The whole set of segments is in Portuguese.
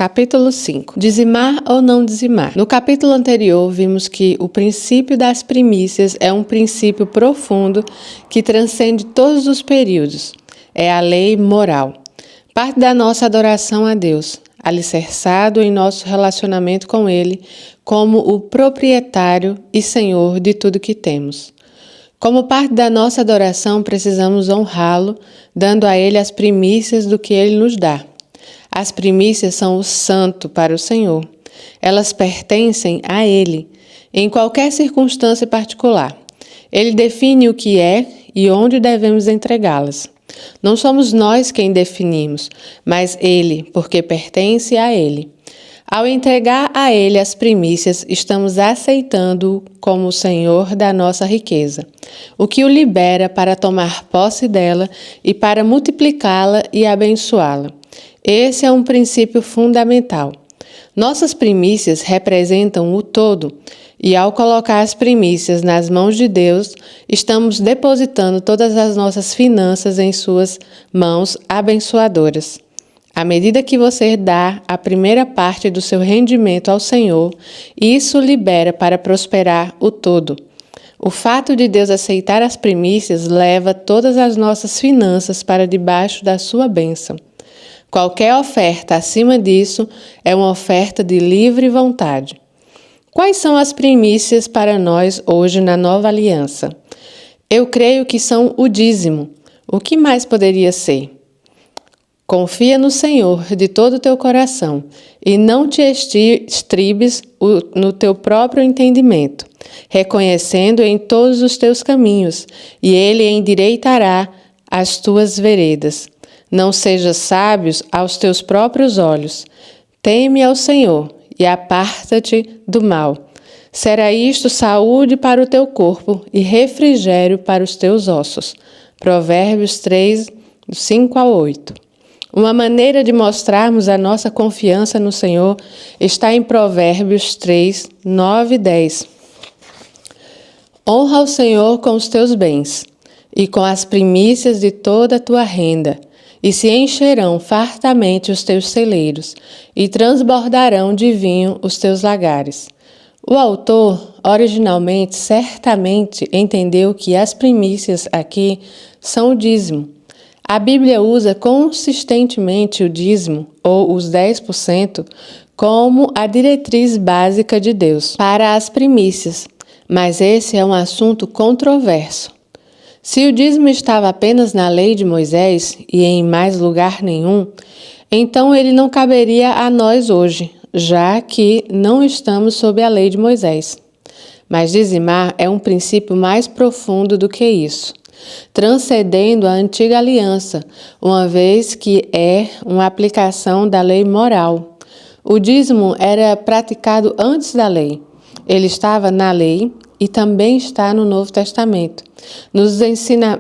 Capítulo 5. Dizimar ou não dizimar? No capítulo anterior, vimos que o princípio das primícias é um princípio profundo que transcende todos os períodos. É a lei moral. Parte da nossa adoração a Deus, alicerçado em nosso relacionamento com Ele como o proprietário e senhor de tudo que temos. Como parte da nossa adoração, precisamos honrá-lo, dando a Ele as primícias do que Ele nos dá. As primícias são o santo para o Senhor. Elas pertencem a Ele, em qualquer circunstância particular. Ele define o que é e onde devemos entregá-las. Não somos nós quem definimos, mas Ele, porque pertence a Ele. Ao entregar a Ele as primícias, estamos aceitando-o como o Senhor da nossa riqueza, o que o libera para tomar posse dela e para multiplicá-la e abençoá-la. Esse é um princípio fundamental. Nossas primícias representam o todo, e ao colocar as primícias nas mãos de Deus, estamos depositando todas as nossas finanças em suas mãos abençoadoras. À medida que você dá a primeira parte do seu rendimento ao Senhor, isso libera para prosperar o todo. O fato de Deus aceitar as primícias leva todas as nossas finanças para debaixo da sua bênção. Qualquer oferta acima disso é uma oferta de livre vontade. Quais são as primícias para nós hoje na nova aliança? Eu creio que são o dízimo. O que mais poderia ser? Confia no Senhor de todo o teu coração e não te estribes no teu próprio entendimento, reconhecendo em todos os teus caminhos, e Ele endireitará as tuas veredas. Não sejas sábios aos teus próprios olhos. Teme ao Senhor e aparta-te do mal. Será isto saúde para o teu corpo e refrigério para os teus ossos. Provérbios 3, 5-8. Uma maneira de mostrarmos a nossa confiança no Senhor está em Provérbios 3, 9 e 10. Honra o Senhor com os teus bens e com as primícias de toda a tua renda, e se encherão fartamente os teus celeiros, e transbordarão de vinho os teus lagares. O autor, originalmente, certamente entendeu que as primícias aqui são o dízimo. A Bíblia usa consistentemente o dízimo, ou os 10%, como a diretriz básica de Deus para as primícias, mas esse é um assunto controverso. Se o dízimo estava apenas na lei de Moisés e em mais lugar nenhum, então ele não caberia a nós hoje, já que não estamos sob a lei de Moisés. Mas dizimar é um princípio mais profundo do que isso, transcendendo a antiga aliança, uma vez que é uma aplicação da lei moral. O dízimo era praticado antes da lei. Ele estava na lei e também está no Novo Testamento,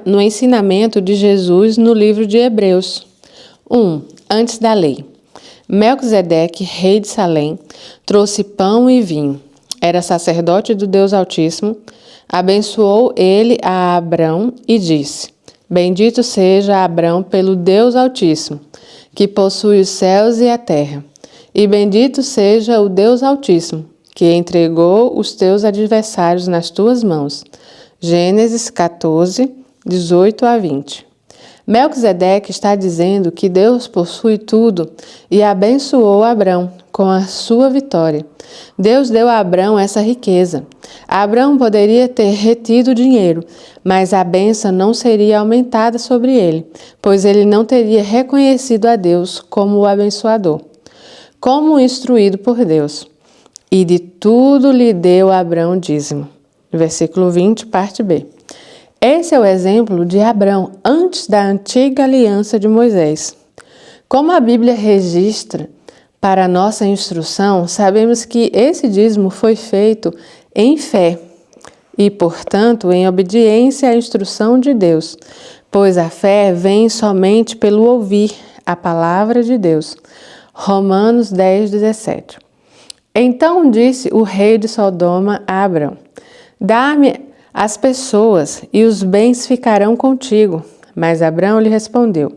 no ensinamento de Jesus no livro de Hebreus. 1. Antes da lei. Melquisedeque, rei de Salém, trouxe pão e vinho. Era sacerdote do Deus Altíssimo. Abençoou ele a Abrão e disse: Bendito seja Abrão pelo Deus Altíssimo, que possui os céus e a terra. E bendito seja o Deus Altíssimo, que entregou os teus adversários nas tuas mãos. Gênesis 14, 18-20. Melquisedeque está dizendo que Deus possui tudo e abençoou Abrão com a sua vitória. Deus deu a Abrão essa riqueza. Abrão poderia ter retido o dinheiro, mas a bênção não seria aumentada sobre ele, pois ele não teria reconhecido a Deus como o abençoador. Como instruído por Deus. E de tudo lhe deu Abrão dízimo. Versículo 20, parte B. Esse é o exemplo de Abrão antes da antiga aliança de Moisés. Como a Bíblia registra para nossa instrução, sabemos que esse dízimo foi feito em fé e, portanto, em obediência à instrução de Deus, pois a fé vem somente pelo ouvir a palavra de Deus. Romanos 10, 17. Então disse o rei de Sodoma a Abrão: Dá-me as pessoas e os bens ficarão contigo. Mas Abrão lhe respondeu: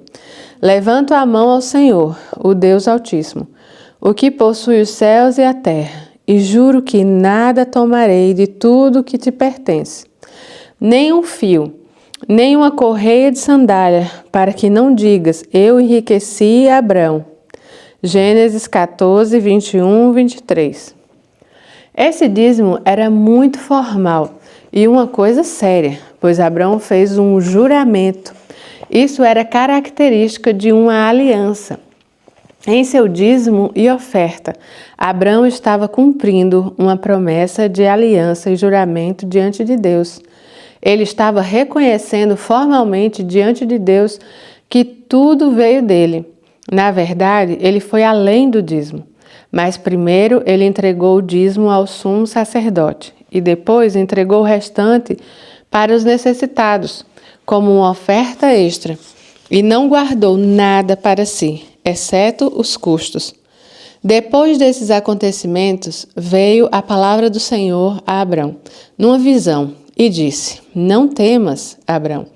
Levanto a mão ao Senhor, o Deus Altíssimo. o que possui os céus e a terra, e juro que nada tomarei de tudo que te pertence, nem um fio, nem uma correia de sandália, para que não digas, eu enriqueci Abrão. Gênesis 14, 21, 23. Esse dízimo era muito formal e uma coisa séria, pois Abrão fez um juramento. Isso era característica de uma aliança. Em seu dízimo e oferta, Abrão estava cumprindo uma promessa de aliança e juramento diante de Deus. Ele estava reconhecendo formalmente diante de Deus que tudo veio dele. Na verdade, ele foi além do dízimo. Mas primeiro ele entregou o dízimo ao sumo sacerdote e depois entregou o restante para os necessitados, como uma oferta extra, e não guardou nada para si, exceto os custos. Depois desses acontecimentos, veio a palavra do Senhor a Abrão, numa visão, e disse: Não temas, Abrão,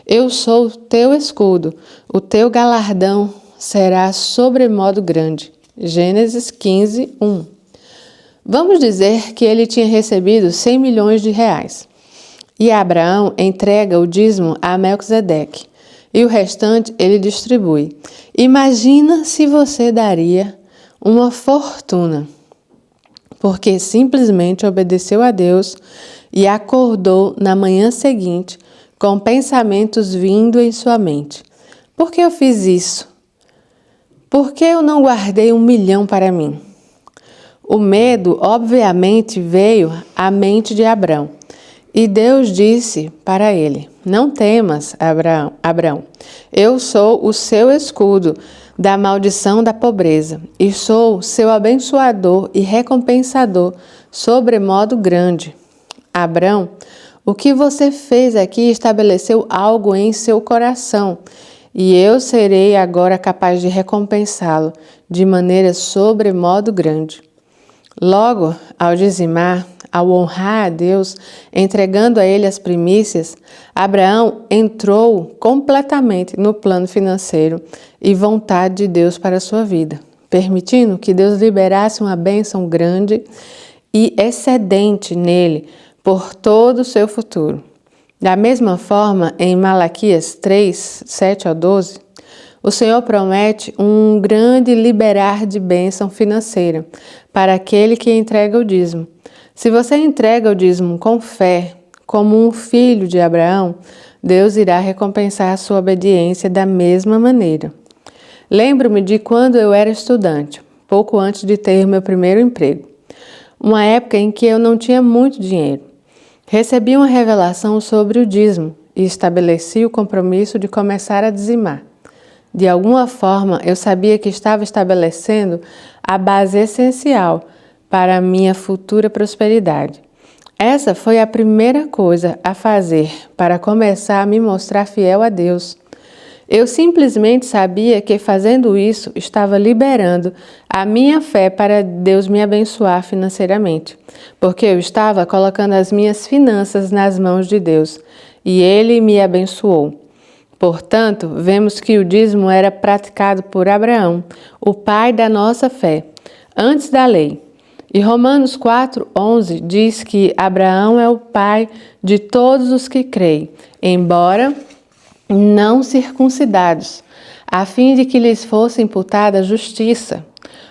eu sou o teu escudo, o teu galardão será sobremodo grande. Gênesis 15, 1. Vamos dizer que ele tinha recebido 100 milhões de reais. E Abraão entrega o dízimo a Melquisedeque. E o restante ele distribui. Imagina se você daria uma fortuna, porque simplesmente obedeceu a Deus e acordou na manhã seguinte com pensamentos vindo em sua mente. Por que eu fiz isso? Por que eu não guardei 1 milhão para mim? O medo, obviamente, veio à mente de Abrão. E Deus disse para ele: Não temas, Abrão, eu sou o seu escudo da maldição da pobreza, e sou seu abençoador e recompensador sobremodo grande. Abrão, o que você fez aqui estabeleceu algo em seu coração, e eu serei agora capaz de recompensá-lo de maneira sobremodo grande. Logo, ao dizimar, ao honrar a Deus, entregando a Ele as primícias, Abraão entrou completamente no plano financeiro e vontade de Deus para a sua vida, permitindo que Deus liberasse uma bênção grande e excedente nele por todo o seu futuro. Da mesma forma, em Malaquias 3, 7 ao 12, o Senhor promete um grande liberar de bênção financeira para aquele que entrega o dízimo. Se você entrega o dízimo com fé, como um filho de Abraão, Deus irá recompensar a sua obediência da mesma maneira. Lembro-me de quando eu era estudante, pouco antes de ter meu primeiro emprego. Uma época em que eu não tinha muito dinheiro. Recebi uma revelação sobre o dízimo e estabeleci o compromisso de começar a dizimar. De alguma forma, eu sabia que estava estabelecendo a base essencial para a minha futura prosperidade. Essa foi a primeira coisa a fazer para começar a me mostrar fiel a Deus. Eu simplesmente sabia que fazendo isso estava liberando a minha fé para Deus me abençoar financeiramente, porque eu estava colocando as minhas finanças nas mãos de Deus e Ele me abençoou. Portanto, vemos que o dízimo era praticado por Abraão, o pai da nossa fé, antes da lei. E Romanos 4:11 diz que Abraão é o pai de todos os que creem, embora não circuncidados, a fim de que lhes fosse imputada a justiça.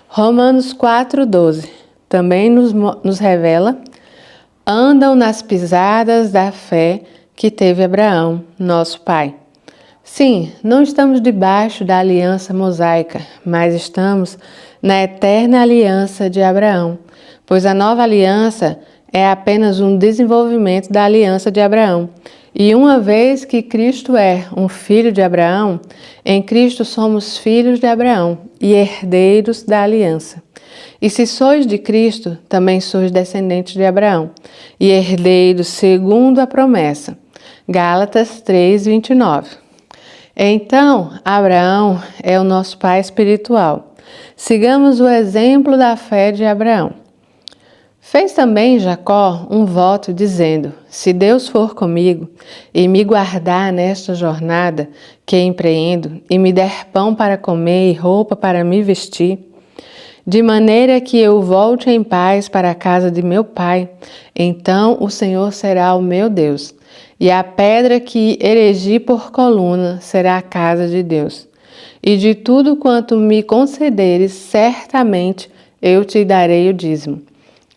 Romanos 4:12 também nos revela: andam nas pisadas da fé que teve Abraão, nosso pai. Sim, não estamos debaixo da aliança mosaica, mas estamos na eterna aliança de Abraão, pois a nova aliança é apenas um desenvolvimento da aliança de Abraão. E uma vez que Cristo é um filho de Abraão, em Cristo somos filhos de Abraão e herdeiros da aliança. E se sois de Cristo, também sois descendentes de Abraão e herdeiros segundo a promessa. Gálatas 3:29. Então, Abraão é o nosso pai espiritual. Sigamos o exemplo da fé de Abraão. Fez também Jacó um voto dizendo: se Deus for comigo e me guardar nesta jornada que empreendo e me der pão para comer e roupa para me vestir, de maneira que eu volte em paz para a casa de meu pai. Então o Senhor será o meu Deus, e a pedra que erigi por coluna será a casa de Deus. E de tudo quanto me concederes, certamente eu te darei o dízimo.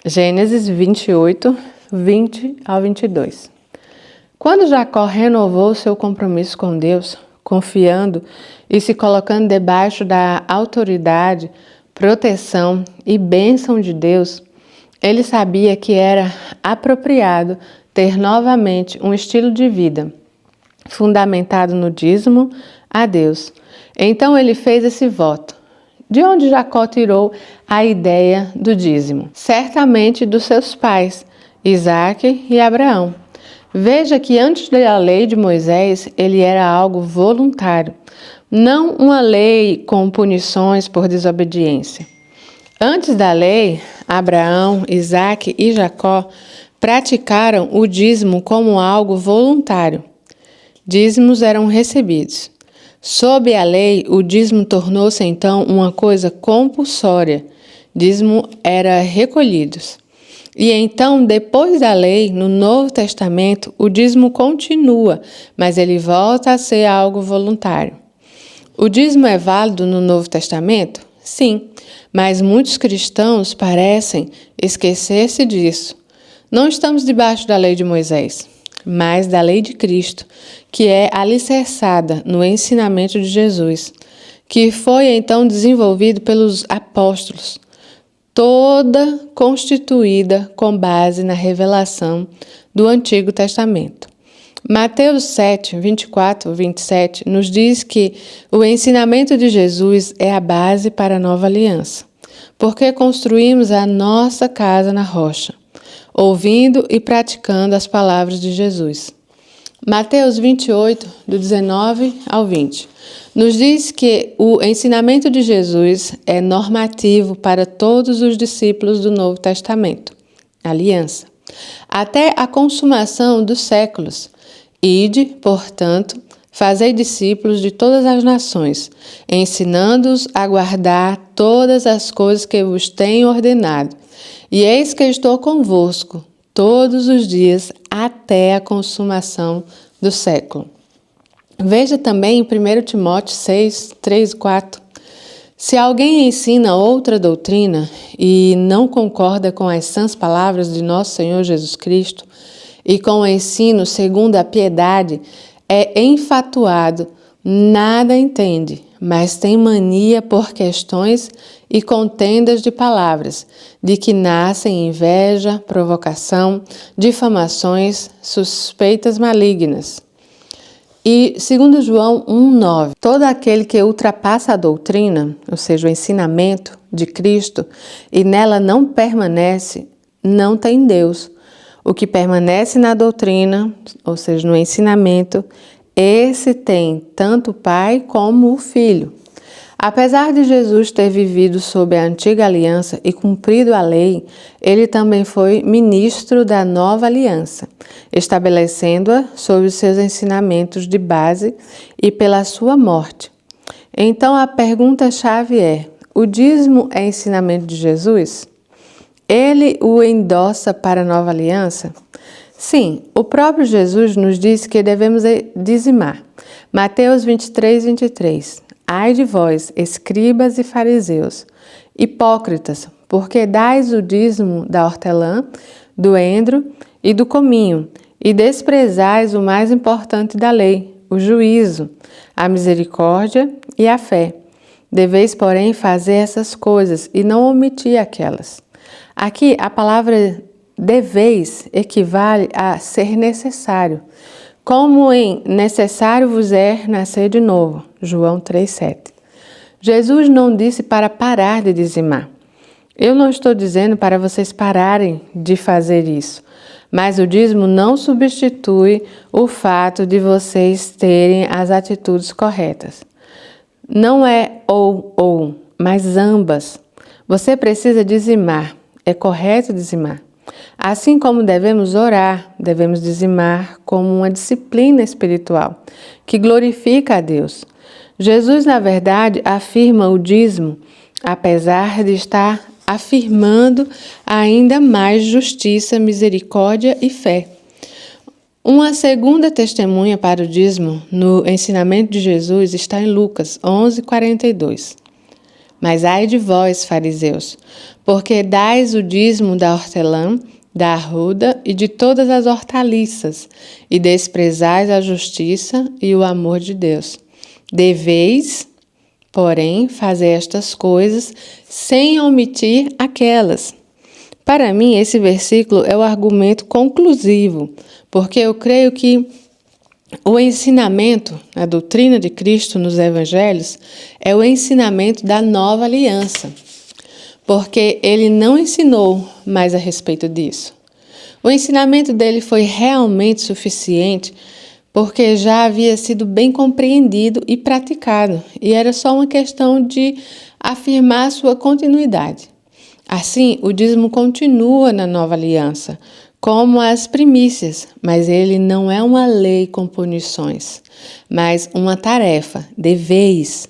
Gênesis 28, 20 ao 22. Quando Jacó renovou seu compromisso com Deus, confiando e se colocando debaixo da autoridade, proteção e bênção de Deus, ele sabia que era apropriado ter novamente um estilo de vida fundamentado no dízimo a Deus. Então ele fez esse voto. De onde Jacó tirou a ideia do dízimo? Certamente dos seus pais, Isaque e Abraão. Veja que antes da lei de Moisés, ele era algo voluntário, não uma lei com punições por desobediência. Antes da lei, Abraão, Isaque e Jacó praticaram o dízimo como algo voluntário. Dízimos eram recebidos. Sob a lei, o dízimo tornou-se então uma coisa compulsória. Dízimo era recolhido. E então, depois da lei, no Novo Testamento, o dízimo continua, mas ele volta a ser algo voluntário. O dízimo é válido no Novo Testamento? Sim, mas muitos cristãos parecem esquecer-se disso. Não estamos debaixo da lei de Moisés, mas da lei de Cristo, que é alicerçada no ensinamento de Jesus, que foi então desenvolvido pelos apóstolos, toda constituída com base na revelação do Antigo Testamento. Mateus 7, 24, 27 nos diz que o ensinamento de Jesus é a base para a nova aliança, porque construímos a nossa casa na rocha, ouvindo e praticando as palavras de Jesus. Mateus 28, do 19 ao 20, nos diz que o ensinamento de Jesus é normativo para todos os discípulos do Novo Testamento, aliança, até a consumação dos séculos. Ide, portanto, fazei discípulos de todas as nações, ensinando-os a guardar todas as coisas que vos tenho ordenado. E eis que estou convosco todos os dias até a consumação do século. Veja também em 1 Timóteo 6, 3 e 4. Se alguém ensina outra doutrina e não concorda com as sãs palavras de nosso Senhor Jesus Cristo e com o ensino segundo a piedade, é enfatuado, nada entende, mas tem mania por questões e contendas de palavras, de que nascem inveja, provocação, difamações, suspeitas malignas. E 2 João 1,9, todo aquele que ultrapassa a doutrina, ou seja, o ensinamento de Cristo, e nela não permanece, não tem Deus. O que permanece na doutrina, ou seja, no ensinamento, esse tem tanto o Pai como o Filho. Apesar de Jesus ter vivido sob a antiga aliança e cumprido a lei, ele também foi ministro da nova aliança, estabelecendo-a sob os seus ensinamentos de base e pela sua morte. Então a pergunta-chave é: o dízimo é ensinamento de Jesus? Ele o endossa para a nova aliança? Sim, o próprio Jesus nos diz que devemos dizimar. Mateus 23, 23. Ai de vós, escribas e fariseus, hipócritas, porque dais o dízimo da hortelã, do endro e do cominho, e desprezais o mais importante da lei, o juízo, a misericórdia e a fé. Deveis, porém, fazer essas coisas e não omitir aquelas. Aqui, a palavra deveis equivale a ser necessário, como em necessário vos é nascer de novo. João 3,7. Jesus não disse para parar de dizimar. Eu não estou dizendo para vocês pararem de fazer isso, mas o dízimo não substitui o fato de vocês terem as atitudes corretas. Não é ou, mas ambas. Você precisa dizimar. É correto dizimar. Assim como devemos orar, devemos dizimar como uma disciplina espiritual que glorifica a Deus. Jesus, na verdade, afirma o dízimo apesar de estar afirmando ainda mais justiça, misericórdia e fé. Uma segunda testemunha para o dízimo no ensinamento de Jesus está em Lucas 11:42. Mas ai de vós, fariseus, porque dais o dízimo da hortelã, da arruda e de todas as hortaliças, e desprezais a justiça e o amor de Deus. Deveis, porém, fazer estas coisas sem omitir aquelas. Para mim, esse versículo é o argumento conclusivo, porque eu creio que o ensinamento, a doutrina de Cristo nos evangelhos, é o ensinamento da nova aliança, porque ele não ensinou mais a respeito disso. O ensinamento dele foi realmente suficiente, porque já havia sido bem compreendido e praticado, e era só uma questão de afirmar sua continuidade. Assim, o dízimo continua na nova aliança, como as primícias, mas ele não é uma lei com punições, mas uma tarefa, deveis,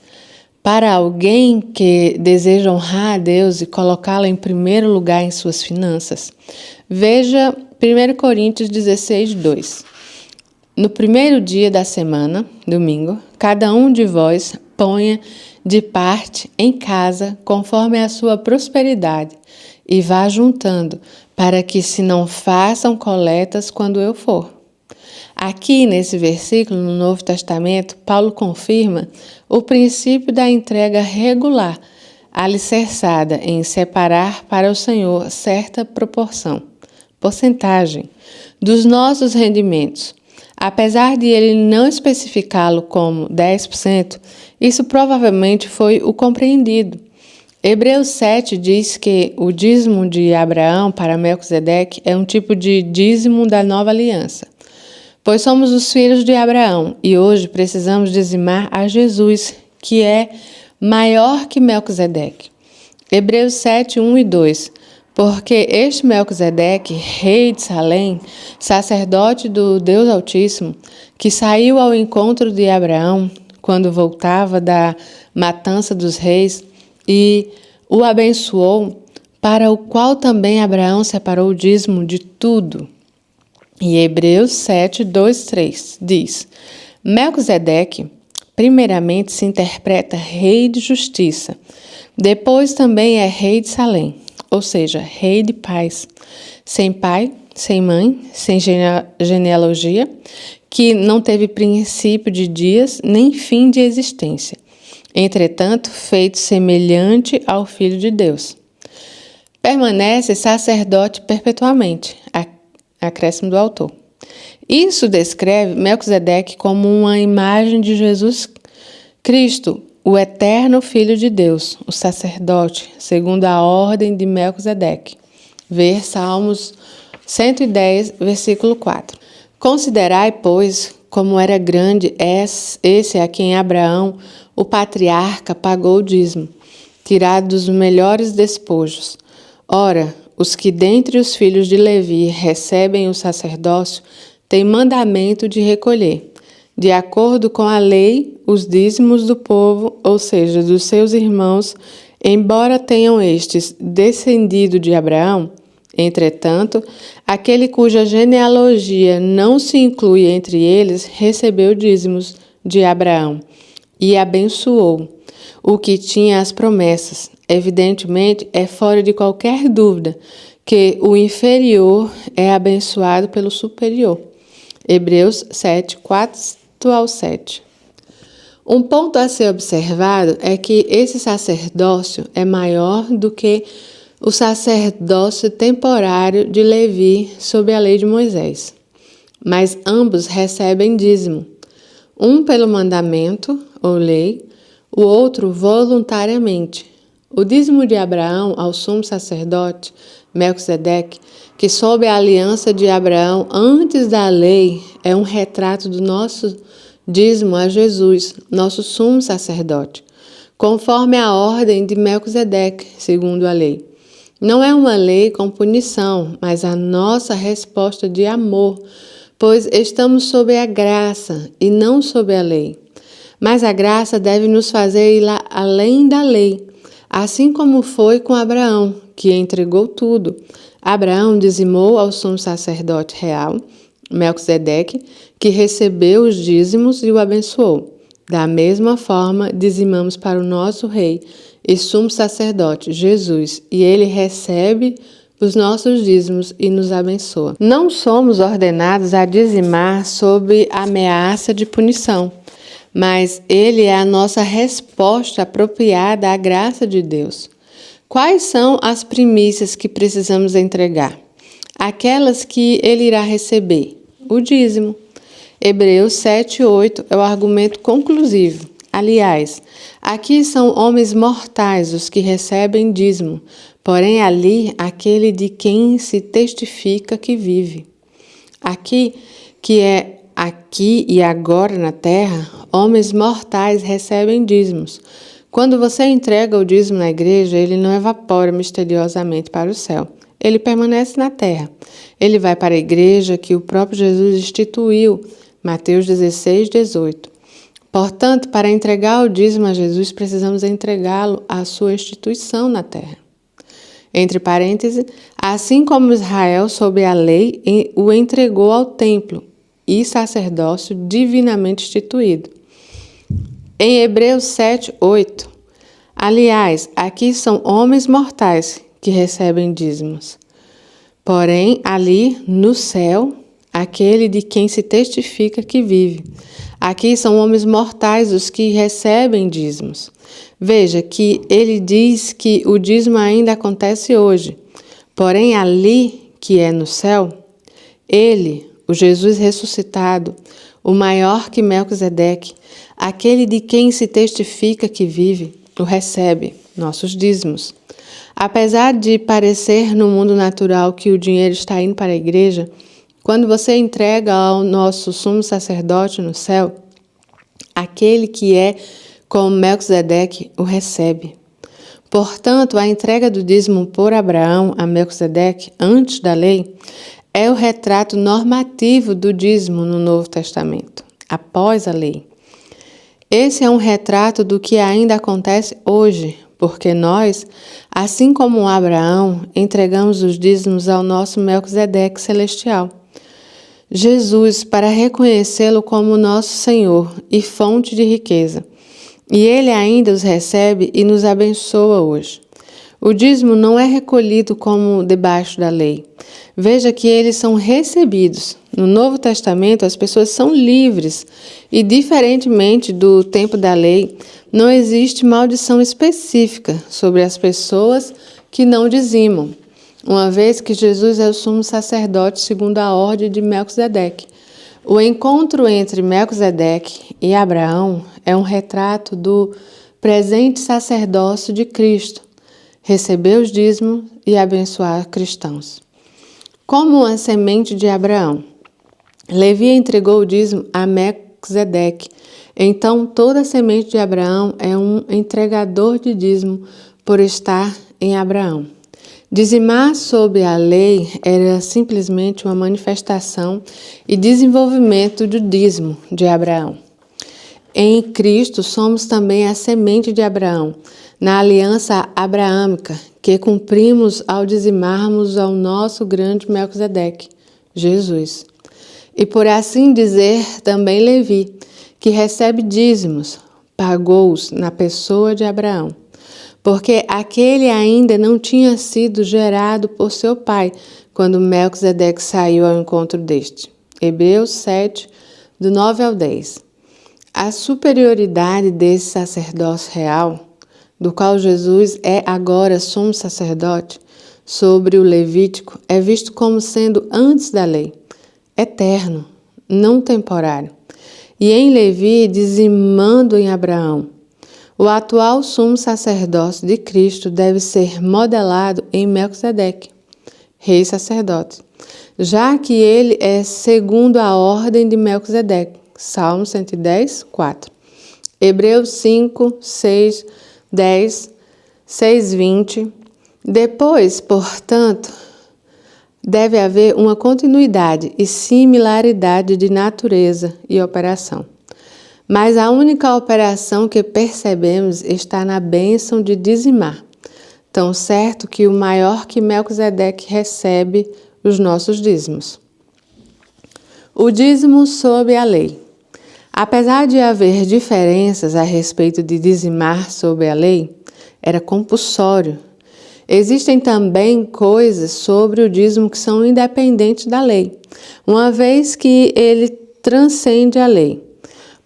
para alguém que deseja honrar a Deus e colocá-lo em primeiro lugar em suas finanças. Veja 1 Coríntios 16:2. No primeiro dia da semana, domingo, cada um de vós ponha de parte em casa, conforme a sua prosperidade, e vá juntando, para que se não façam coletas quando eu for. Aqui, nesse versículo, no Novo Testamento, Paulo confirma o princípio da entrega regular, alicerçada em separar para o Senhor certa porcentagem, dos nossos rendimentos. Apesar de ele não especificá-lo como 10%, isso provavelmente foi o compreendido. Hebreus 7 diz que o dízimo de Abraão para Melquisedeque é um tipo de dízimo da nova aliança. Pois somos os filhos de Abraão e hoje precisamos dizimar a Jesus, que é maior que Melquisedeque. Hebreus 7, 1 e 2. Porque este Melquisedeque, rei de Salém, sacerdote do Deus Altíssimo, que saiu ao encontro de Abraão quando voltava da matança dos reis e o abençoou, para o qual também Abraão separou o dízimo de tudo. E Hebreus 7, 2, 3 diz: Melquisedeque, primeiramente se interpreta rei de justiça, depois também é rei de Salém, ou seja, rei de paz, sem pai, sem mãe, sem genealogia, que não teve princípio de dias nem fim de existência. Entretanto, feito semelhante ao Filho de Deus. Permanece sacerdote perpetuamente, acréscimo do autor. Isso descreve Melquisedeque como uma imagem de Jesus Cristo, o eterno Filho de Deus, o sacerdote, segundo a ordem de Melquisedeque. Ver Salmos 110, versículo 4. Considerai, pois, como era grande esse a quem Abraão, o patriarca, pagou o dízimo, tirado dos melhores despojos. Ora, os que dentre os filhos de Levi recebem o sacerdócio têm mandamento de recolher, de acordo com a lei, os dízimos do povo, ou seja, dos seus irmãos, embora tenham estes descendido de Abraão. Entretanto, aquele cuja genealogia não se inclui entre eles recebeu dízimos de Abraão e abençoou o que tinha as promessas. Evidentemente, é fora de qualquer dúvida que o inferior é abençoado pelo superior. Hebreus 7, 4 ao 7. Um ponto a ser observado é que esse sacerdócio é maior do que o sacerdócio temporário de Levi sob a lei de Moisés. Mas ambos recebem dízimo, um pelo mandamento, ou lei, o outro voluntariamente. O dízimo de Abraão ao sumo sacerdote, Melquisedeque, que sob a aliança de Abraão antes da lei, é um retrato do nosso dízimo a Jesus, nosso sumo sacerdote, conforme a ordem de Melquisedeque, segundo a lei. Não é uma lei com punição, mas a nossa resposta de amor, pois estamos sob a graça e não sob a lei. Mas a graça deve nos fazer ir além da lei, assim como foi com Abraão, que entregou tudo. Abraão dizimou ao sumo sacerdote real, Melquisedeque, que recebeu os dízimos e o abençoou. Da mesma forma, dizimamos para o nosso rei e sumo sacerdote, Jesus, e ele recebe os nossos dízimos e nos abençoa. Não somos ordenados a dizimar sob ameaça de punição, mas ele é a nossa resposta apropriada à graça de Deus. Quais são as primícias que precisamos entregar? Aquelas que ele irá receber. O dízimo. Hebreus 7:8 é o argumento conclusivo. Aliás, aqui são homens mortais os que recebem dízimo, porém ali aquele de quem se testifica que vive. Aqui, que é aqui e agora na terra, homens mortais recebem dízimos. Quando você entrega o dízimo na igreja, ele não evapora misteriosamente para o céu. Ele permanece na terra. Ele vai para a igreja que o próprio Jesus instituiu, Mateus 16:18. Portanto, para entregar o dízimo a Jesus, precisamos entregá-lo à sua instituição na terra. Entre parênteses, assim como Israel, sob a lei, o entregou ao templo e sacerdócio divinamente instituído. Em Hebreus 7:8, aliás, aqui são homens mortais que recebem dízimos. Porém, ali no céu, aquele de quem se testifica que vive. Aqui são homens mortais os que recebem dízimos. Veja que ele diz que o dízimo ainda acontece hoje. Porém, ali, que é no céu, ele, o Jesus ressuscitado, o maior que Melquisedeque, aquele de quem se testifica que vive, o recebe, nossos dízimos. Apesar de parecer no mundo natural que o dinheiro está indo para a igreja, quando você entrega ao nosso sumo sacerdote no céu, aquele que é como Melquisedeque o recebe. Portanto, a entrega do dízimo por Abraão a Melquisedeque, antes da lei, é o retrato normativo do dízimo no Novo Testamento, após a lei. Esse é um retrato do que ainda acontece hoje, porque nós, assim como Abraão, entregamos os dízimos ao nosso Melquisedeque celestial. Jesus, para reconhecê-lo como nosso Senhor e fonte de riqueza. E ele ainda os recebe e nos abençoa hoje. O dízimo não é recolhido como debaixo da lei. Veja que eles são recebidos. No Novo Testamento, as pessoas são livres e, diferentemente do tempo da lei, não existe maldição específica sobre as pessoas que não dizimam, uma vez que Jesus é o sumo sacerdote segundo a ordem de Melquisedeque. O encontro entre Melquisedeque e Abraão é um retrato do presente sacerdócio de Cristo, receber os dízimos e abençoar cristãos. Como a semente de Abraão, Levi entregou o dízimo a Melquisedeque. Então, toda a semente de Abraão é um entregador de dízimo por estar em Abraão. Dizimar sob a lei era simplesmente uma manifestação e desenvolvimento do dízimo de Abraão. Em Cristo, somos também a semente de Abraão, na aliança abraâmica, que cumprimos ao dizimarmos ao nosso grande Melquisedeque, Jesus. E por assim dizer, também Levi, que recebe dízimos, pagou-os na pessoa de Abraão, porque aquele ainda não tinha sido gerado por seu pai, quando Melquisedeque saiu ao encontro deste. Hebreus 7, do 9 ao 10. A superioridade desse sacerdócio real, do qual Jesus é agora sumo sacerdote, sobre o Levítico, é visto como sendo antes da lei, eterno, não temporário. E em Levi, dizimando em Abraão. O atual sumo sacerdócio de Cristo deve ser modelado em Melquisedeque, rei sacerdote, já que ele é segundo a ordem de Melquisedeque. Salmo 110, 4. Hebreus 5, 6, 10, 6, 20. Depois, portanto, deve haver uma continuidade e similaridade de natureza e operação. Mas a única operação que percebemos está na bênção de dizimar. Tão certo que o maior que Melquisedeque recebe os nossos dízimos. O dízimo sob a lei. Apesar de haver diferenças a respeito de dizimar sob a lei, era compulsório. Existem também coisas sobre o dízimo que são independentes da lei, uma vez que ele transcende a lei.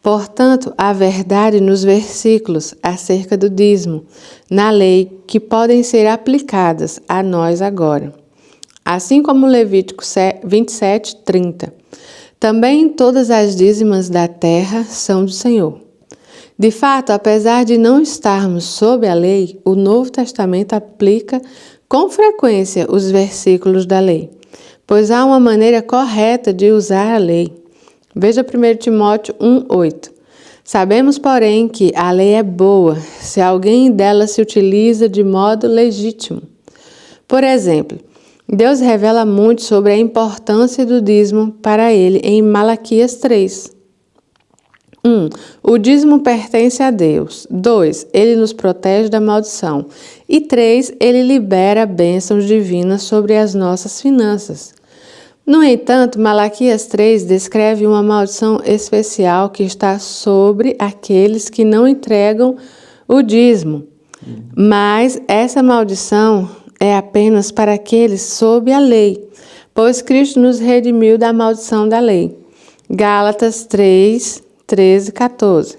Portanto, há verdade nos versículos acerca do dízimo, na lei, que podem ser aplicadas a nós agora. Assim como Levítico 27, 30. Também todas as dízimas da terra são do Senhor. De fato, apesar de não estarmos sob a lei, o Novo Testamento aplica com frequência os versículos da lei, pois há uma maneira correta de usar a lei. Veja 1 Timóteo 1:8. Sabemos, porém, que a lei é boa se alguém dela se utiliza de modo legítimo. Por exemplo, Deus revela muito sobre a importância do dízimo para ele em Malaquias 3. 1. O dízimo pertence a Deus. 2. Ele nos protege da maldição. E 3. Ele libera bênçãos divinas sobre as nossas finanças. No entanto, Malaquias 3 descreve uma maldição especial que está sobre aqueles que não entregam o dízimo. Mas essa maldição é apenas para aqueles sob a lei, pois Cristo nos redimiu da maldição da lei. Gálatas 3, 13 e 14.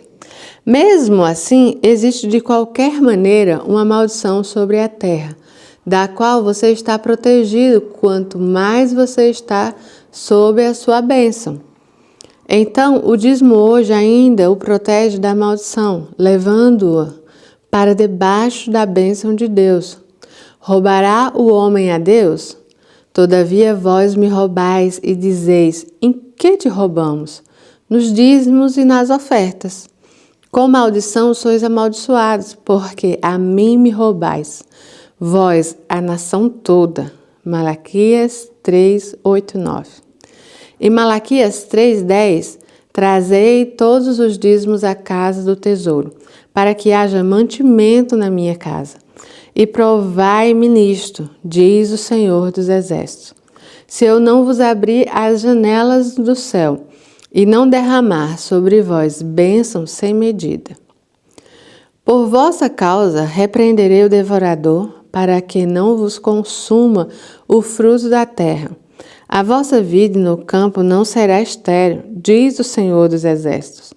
Mesmo assim, existe de qualquer maneira uma maldição sobre a terra, da qual você está protegido quanto mais você está sob a sua bênção. Então, o dízimo hoje ainda o protege da maldição, levando-o para debaixo da bênção de Deus. Roubará o homem a Deus? Todavia vós me roubais e dizeis: em que te roubamos? Nos dízimos e nas ofertas. Com maldição sois amaldiçoados, porque a mim me roubais. Vós, a nação toda. Malaquias 3, 8, 9. Em Malaquias 3, 10, trazei todos os dízimos à casa do tesouro, para que haja mantimento na minha casa. E provai-me nisto, diz o Senhor dos Exércitos, se eu não vos abrir as janelas do céu e não derramar sobre vós bênção sem medida. Por vossa causa repreenderei o devorador, para que não vos consuma o fruto da terra. A vossa vida no campo não será estéril, diz o Senhor dos Exércitos.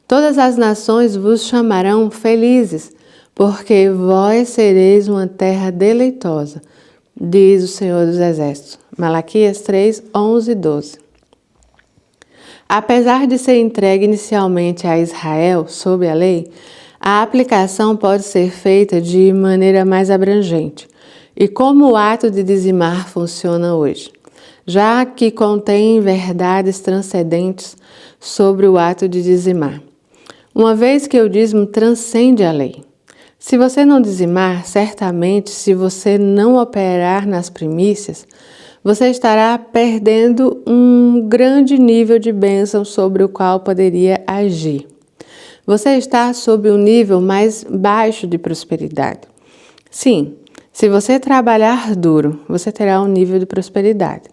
Todas as nações vos chamarão felizes, porque vós sereis uma terra deleitosa, diz o Senhor dos Exércitos. Malaquias 3, 11 e 12. Apesar de ser entregue inicialmente a Israel sob a lei, a aplicação pode ser feita de maneira mais abrangente. E como o ato de dizimar funciona hoje? Já que contém verdades transcendentes sobre o ato de dizimar. Uma vez que o dízimo transcende a lei. Se você não dizimar, certamente, se você não operar nas primícias, você estará perdendo um grande nível de bênção sobre o qual poderia agir. Você está sob um nível mais baixo de prosperidade. Sim, se você trabalhar duro, você terá um nível de prosperidade.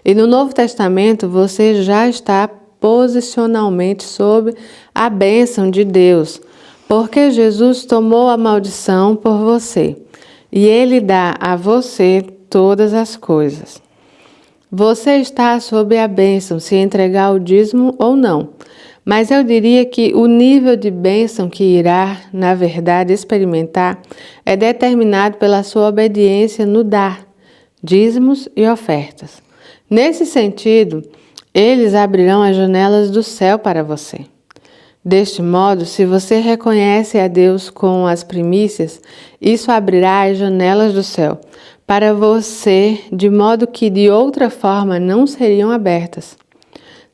E no Novo Testamento, você já está posicionalmente sob a bênção de Deus, porque Jesus tomou a maldição por você, e Ele dá a você todas as coisas. Você está sob a bênção se entregar o dízimo ou não. Mas eu diria que o nível de bênção que irá, na verdade, experimentar é determinado pela sua obediência no dar, dízimos e ofertas. Nesse sentido, eles abrirão as janelas do céu para você. Deste modo, se você reconhece a Deus com as primícias, isso abrirá as janelas do céu para você, de modo que de outra forma não seriam abertas.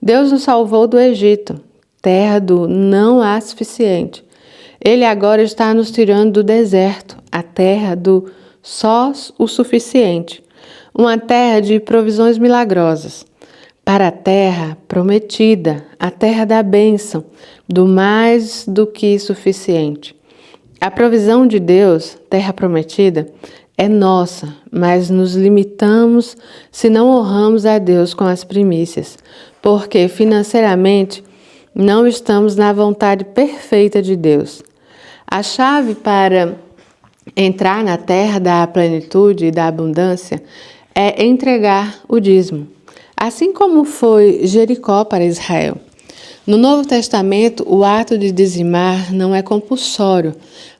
Deus nos salvou do Egito, terra do não há suficiente. Ele agora está nos tirando do deserto, a terra do só o suficiente, uma terra de provisões milagrosas. para a terra prometida, a terra da bênção, do mais do que suficiente. A provisão de Deus, terra prometida, é nossa, mas nos limitamos se não honramos a Deus com as primícias, porque financeiramente não estamos na vontade perfeita de Deus. A chave para entrar na terra da plenitude e da abundância é entregar o dízimo, assim como foi Jericó para Israel. No Novo Testamento, o ato de dizimar não é compulsório,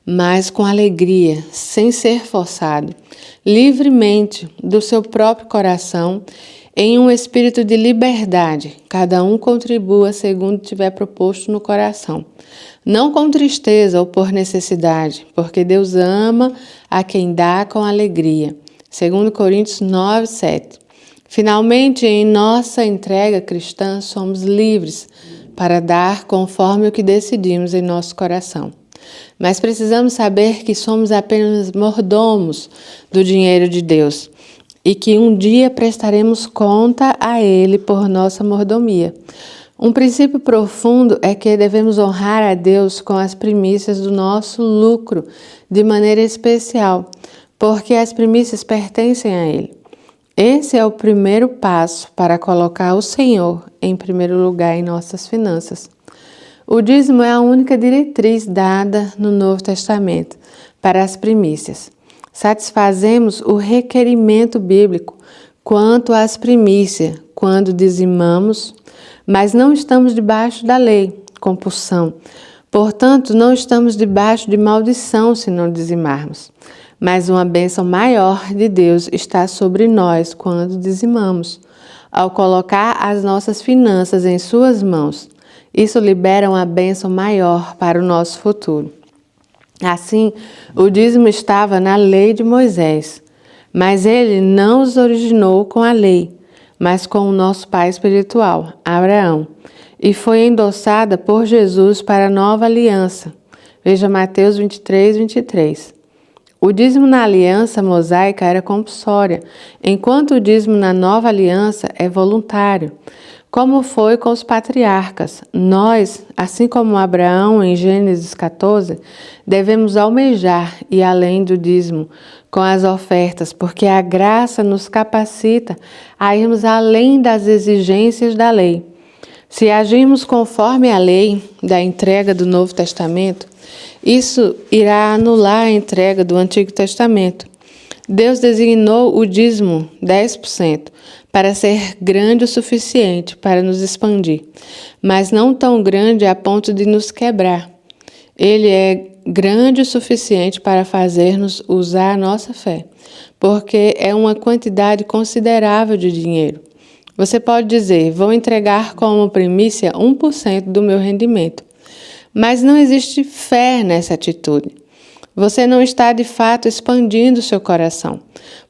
mas com alegria, sem ser forçado, livremente do seu próprio coração, em um espírito de liberdade. Cada um contribua segundo tiver proposto no coração, não com tristeza ou por necessidade, porque Deus ama a quem dá com alegria. 2 Coríntios 9, 7. Finalmente, em nossa entrega cristã, somos livres para dar conforme o que decidimos em nosso coração. Mas precisamos saber que somos apenas mordomos do dinheiro de Deus e que um dia prestaremos conta a Ele por nossa mordomia. Um princípio profundo é que devemos honrar a Deus com as primícias do nosso lucro de maneira especial, porque as primícias pertencem a Ele. Esse é o primeiro passo para colocar o Senhor em primeiro lugar em nossas finanças. O dízimo é a única diretriz dada no Novo Testamento para as primícias. Satisfazemos o requerimento bíblico quanto às primícias quando dizimamos, mas não estamos debaixo da lei, compulsão. Portanto, não estamos debaixo de maldição se não dizimarmos. Mas uma bênção maior de Deus está sobre nós quando dizimamos, ao colocar as nossas finanças em suas mãos. Isso libera uma bênção maior para o nosso futuro. Assim, o dízimo estava na lei de Moisés, mas ele não os originou com a lei, mas com o nosso pai espiritual, Abraão, e foi endossada por Jesus para a nova aliança. Veja Mateus 23, 23. O dízimo na aliança mosaica era compulsória, enquanto o dízimo na nova aliança é voluntário, como foi com os patriarcas. Nós, assim como Abraão em Gênesis 14, devemos almejar ir além do dízimo com as ofertas, porque a graça nos capacita a irmos além das exigências da lei. Se agirmos conforme a lei da entrega do Novo Testamento, isso irá anular a entrega do Antigo Testamento. Deus designou o dízimo 10% para ser grande o suficiente para nos expandir, mas não tão grande a ponto de nos quebrar. Ele é grande o suficiente para fazer-nos usar a nossa fé, porque é uma quantidade considerável de dinheiro. Você pode dizer, vou entregar como primícia 1% do meu rendimento. Mas não existe fé nessa atitude. Você não está de fato expandindo seu coração,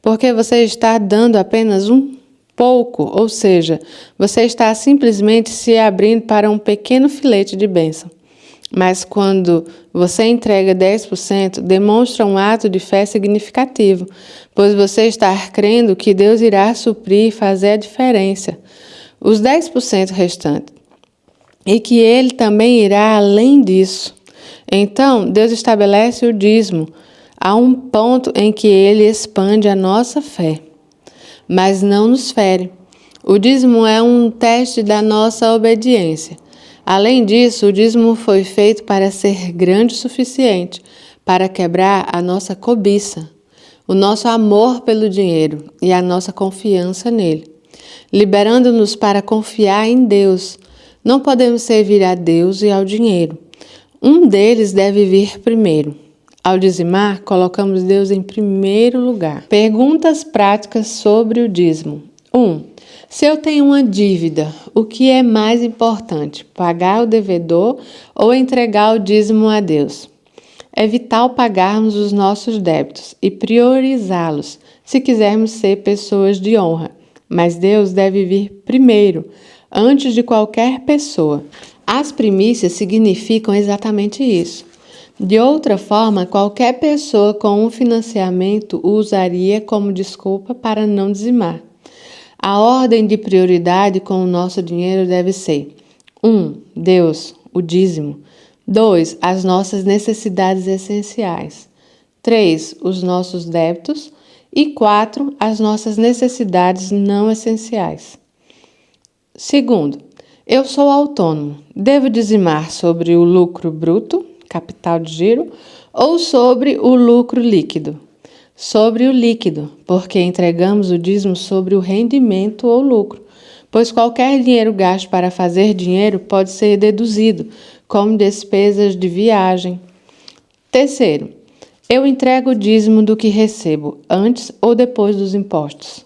porque você está dando apenas um pouco, ou seja, você está simplesmente se abrindo para um pequeno filete de bênção. Mas quando você entrega 10%, demonstra um ato de fé significativo, pois você está crendo que Deus irá suprir e fazer a diferença, os 10% restantes, e que Ele também irá além disso. Então, Deus estabelece o dízimo a um ponto em que Ele expande a nossa fé, mas não nos fere. O dízimo é um teste da nossa obediência. Além disso, o dízimo foi feito para ser grande o suficiente para quebrar a nossa cobiça, o nosso amor pelo dinheiro e a nossa confiança nele, liberando-nos para confiar em Deus. Não podemos servir a Deus e ao dinheiro. Um deles deve vir primeiro. Ao dizimar, colocamos Deus em primeiro lugar. Perguntas práticas sobre o dízimo. 1. Se eu tenho uma dívida, o que é mais importante, pagar o devedor ou entregar o dízimo a Deus? É vital pagarmos os nossos débitos e priorizá-los se quisermos ser pessoas de honra. Mas Deus deve vir primeiro, antes de qualquer pessoa. As primícias significam exatamente isso. De outra forma, qualquer pessoa com um financiamento o usaria como desculpa para não dizimar. A ordem de prioridade com o nosso dinheiro deve ser: 1. Deus, o dízimo. 2. As nossas necessidades essenciais. 3. Os nossos débitos. E 4. As nossas necessidades não essenciais. Segundo, eu sou autônomo. Devo dizimar sobre o lucro bruto, capital de giro, ou sobre o lucro líquido? Sobre o líquido, porque entregamos o dízimo sobre o rendimento ou lucro, pois qualquer dinheiro gasto para fazer dinheiro pode ser deduzido, como despesas de viagem. Terceiro, eu entrego o dízimo do que recebo, antes ou depois dos impostos.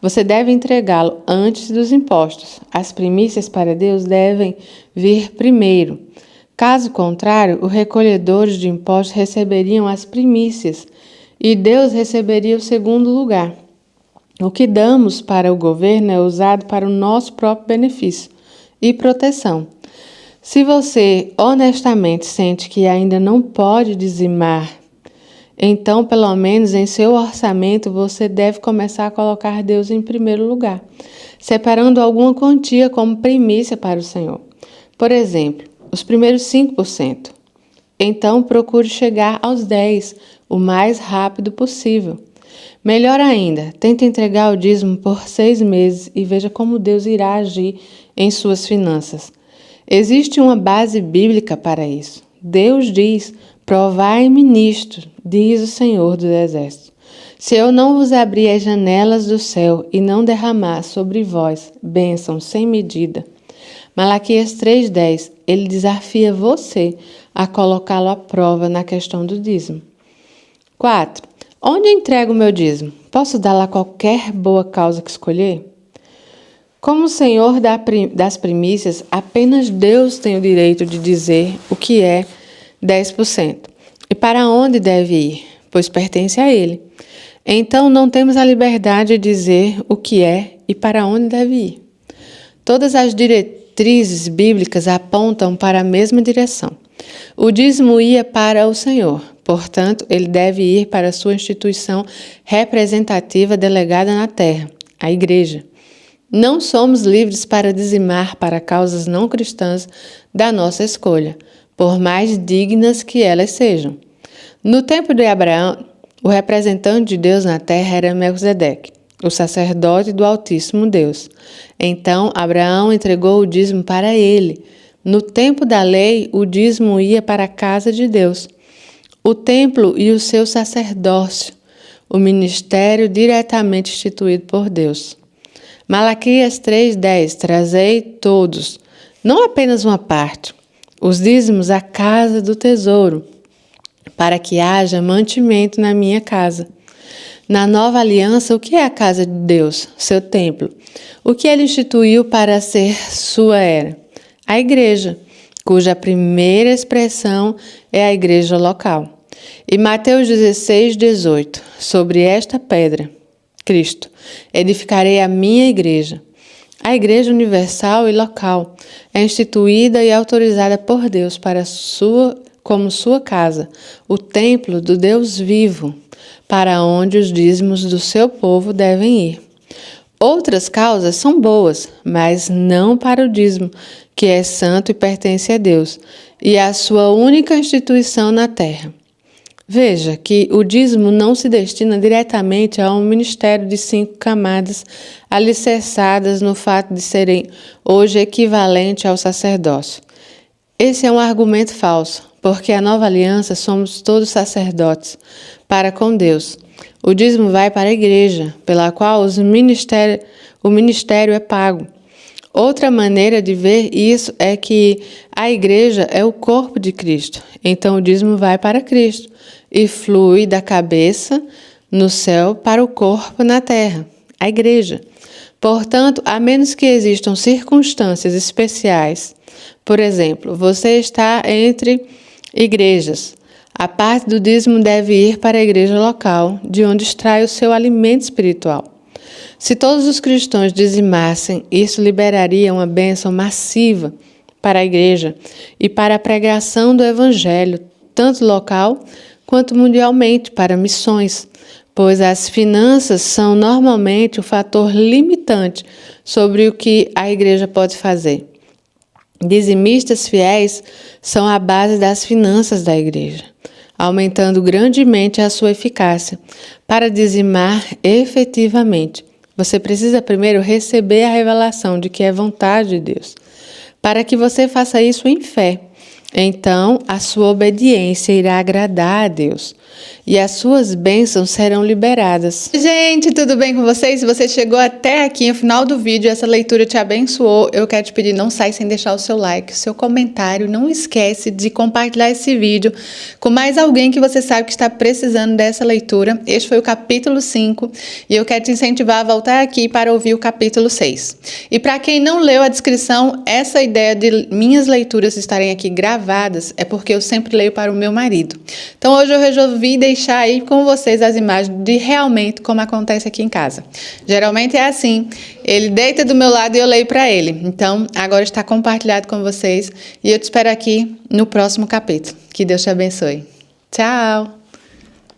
Você deve entregá-lo antes dos impostos. As primícias para Deus devem vir primeiro. Caso contrário, os recolhedores de impostos receberiam as primícias e Deus receberia o segundo lugar. O que damos para o governo é usado para o nosso próprio benefício e proteção. Se você honestamente sente que ainda não pode dizimar, então, pelo menos em seu orçamento, você deve começar a colocar Deus em primeiro lugar, separando alguma quantia como primícia para o Senhor. Por exemplo, os primeiros 5%. Então, procure chegar aos 10% o mais rápido possível. Melhor ainda, tente entregar o dízimo por 6 meses e veja como Deus irá agir em suas finanças. Existe uma base bíblica para isso. Deus diz: provai-me nisto, diz o Senhor dos Exércitos. Se eu não vos abrir as janelas do céu e não derramar sobre vós bênção sem medida. Malaquias 3,10, ele desafia você a colocá-lo à prova na questão do dízimo. 4. Onde entrego o meu dízimo? Posso dar lá qualquer boa causa que escolher? Como o Senhor das primícias, apenas Deus tem o direito de dizer o que é 10% e para onde deve ir, pois pertence a Ele. Então, não temos a liberdade de dizer o que é e para onde deve ir. Todas as diretrizes bíblicas apontam para a mesma direção. O dízimo ia para o Senhor, portanto, ele deve ir para a sua instituição representativa delegada na terra, a Igreja. Não somos livres para dizimar para causas não cristãs da nossa escolha, por mais dignas que elas sejam. No tempo de Abraão, o representante de Deus na terra era Melquisedeque, o sacerdote do Altíssimo Deus. Então, Abraão entregou o dízimo para ele. No tempo da lei, o dízimo ia para a casa de Deus. O templo e o seu sacerdócio, o ministério diretamente instituído por Deus. Malaquias 3,10, trazei todos, não apenas uma parte, os dízimos à casa do tesouro, para que haja mantimento na minha casa. Na nova aliança, o que é a casa de Deus, seu templo? O que ele instituiu para ser sua era? A igreja, cuja primeira expressão é a igreja local. E Mateus 16,18, sobre esta pedra, Cristo, edificarei a minha igreja. A igreja universal e local é instituída e autorizada por Deus como sua casa, o templo do Deus vivo, para onde os dízimos do seu povo devem ir. Outras causas são boas, mas não para o dízimo, que é santo e pertence a Deus, e é a sua única instituição na terra. Veja que o dízimo não se destina diretamente a um ministério de 5 camadas alicerçadas no fato de serem hoje equivalente ao sacerdócio. Esse é um argumento falso, porque a nova aliança somos todos sacerdotes para com Deus. O dízimo vai para a igreja, pela qual o ministério é pago. Outra maneira de ver isso é que a igreja é o corpo de Cristo, então o dízimo vai para Cristo e flui da cabeça no céu para o corpo na terra, a igreja. Portanto, a menos que existam circunstâncias especiais, por exemplo, você está entre igrejas, a parte do dízimo deve ir para a igreja local, de onde extrai o seu alimento espiritual. Se todos os cristãos dizimassem, isso liberaria uma bênção massiva para a igreja e para a pregação do evangelho, tanto local quanto mundialmente para missões, pois as finanças são normalmente o fator limitante sobre o que a igreja pode fazer. Dizimistas fiéis são a base das finanças da igreja, aumentando grandemente a sua eficácia. Para dizimar efetivamente, você precisa primeiro receber a revelação de que é vontade de Deus, para que você faça isso em fé. Então, a sua obediência irá agradar a Deus e as suas bênçãos serão liberadas. Gente, tudo bem com vocês? Se você chegou até aqui no final do vídeo, essa leitura te abençoou, eu quero te pedir, não sai sem deixar o seu like, o seu comentário, não esquece de compartilhar esse vídeo com mais alguém que você sabe que está precisando dessa leitura. Este foi o capítulo 5 e eu quero te incentivar a voltar aqui para ouvir o capítulo 6. E para quem não leu a descrição, essa ideia de minhas leituras estarem aqui gravadas é porque eu sempre leio para o meu marido. Então hoje eu resolvi deixar aí com vocês as imagens de realmente como acontece aqui em casa. Geralmente é assim, ele deita do meu lado e eu leio para ele. Então agora está compartilhado com vocês e eu te espero aqui no próximo capítulo. Que Deus te abençoe. Tchau!